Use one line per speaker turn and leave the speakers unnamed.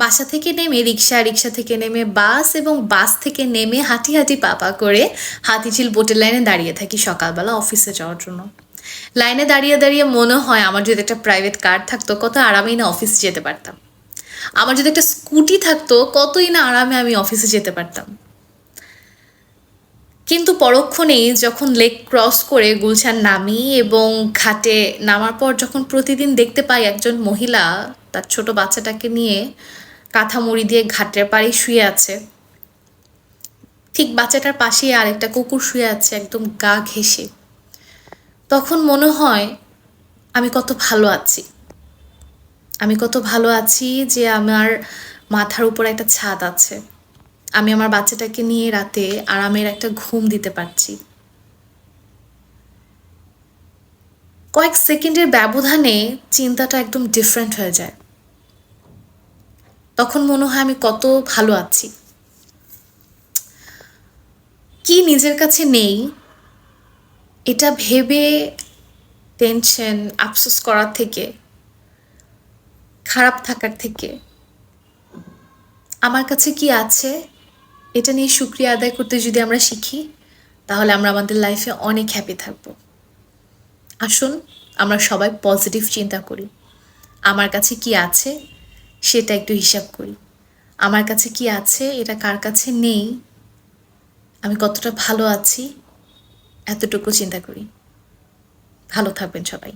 বাসা থেকে নেমে রিক্সা, রিক্সা থেকে নেমে বাস এবং বাস থেকে নেমে হাঁটি হাঁটি পা পা করে হাতিঝিল বোটের লাইনে দাঁড়িয়ে থাকি সকালবেলা অফিসে যাওয়ার জন্য। লাইনে দাঁড়িয়ে দাঁড়িয়ে মনে হয় আমার যদি একটা প্রাইভেট কার থাকতো কত আরামেই না অফিস যেতে পারতাম। আমার যদি একটা স্কুটি থাকতো কতই না আরামে আমি অফিসে যেতে পারতাম। কিন্তু পরক্ষণেই যখন লেক ক্রস করে গুলশান নামি এবং ঘাটে নামার পর যখন প্রতিদিন দেখতে পাই একজন মহিলা তার ছোট বাচ্চাটাকে নিয়ে কাঁথা মুড়ি দিয়ে ঘাটের পাড়ে শুয়ে আছে, ঠিক বাচ্চাটার পাশেই আরেকটা কুকুর শুয়ে আছে একদম গা ঘেঁষে, তখন মনে হয় আমি কত ভালো আছি। আমি কত ভালো আছি যে আমার মাথার উপর একটা ছাদ আছে, আমি আমার বাচ্চাটাকে নিয়ে রাতে আরামের একটা ঘুম দিতে পারছি। কয়েক সেকেন্ডের ব্যবধানে চিন্তাটা একদম ডিফারেন্ট হয়ে যায়। তখন মনে হয় আমি কত ভালো আছি। কি নিজের কাছে নেই এটা ভেবে টেনশন আফসোস করার থেকে, খারাপ থাকার থেকে, আমার কাছে কি আছে এটা নিয়ে শুকরিয়া আদায় করতে যদি আমরা শিখি, তাহলে আমরা আমাদের লাইফে অনেক হ্যাপি থাকবো। আসুন আমরা সবাই পজিটিভ চিন্তা করি। আমার কাছে কি আছে সেটা একটু হিসাব করি। আমার কাছে কি আছে এটা কার কাছে নেই, আমি কতটা ভালো আছি এতটুকু চিন্তা করি। ভালো থাকবেন সবাই।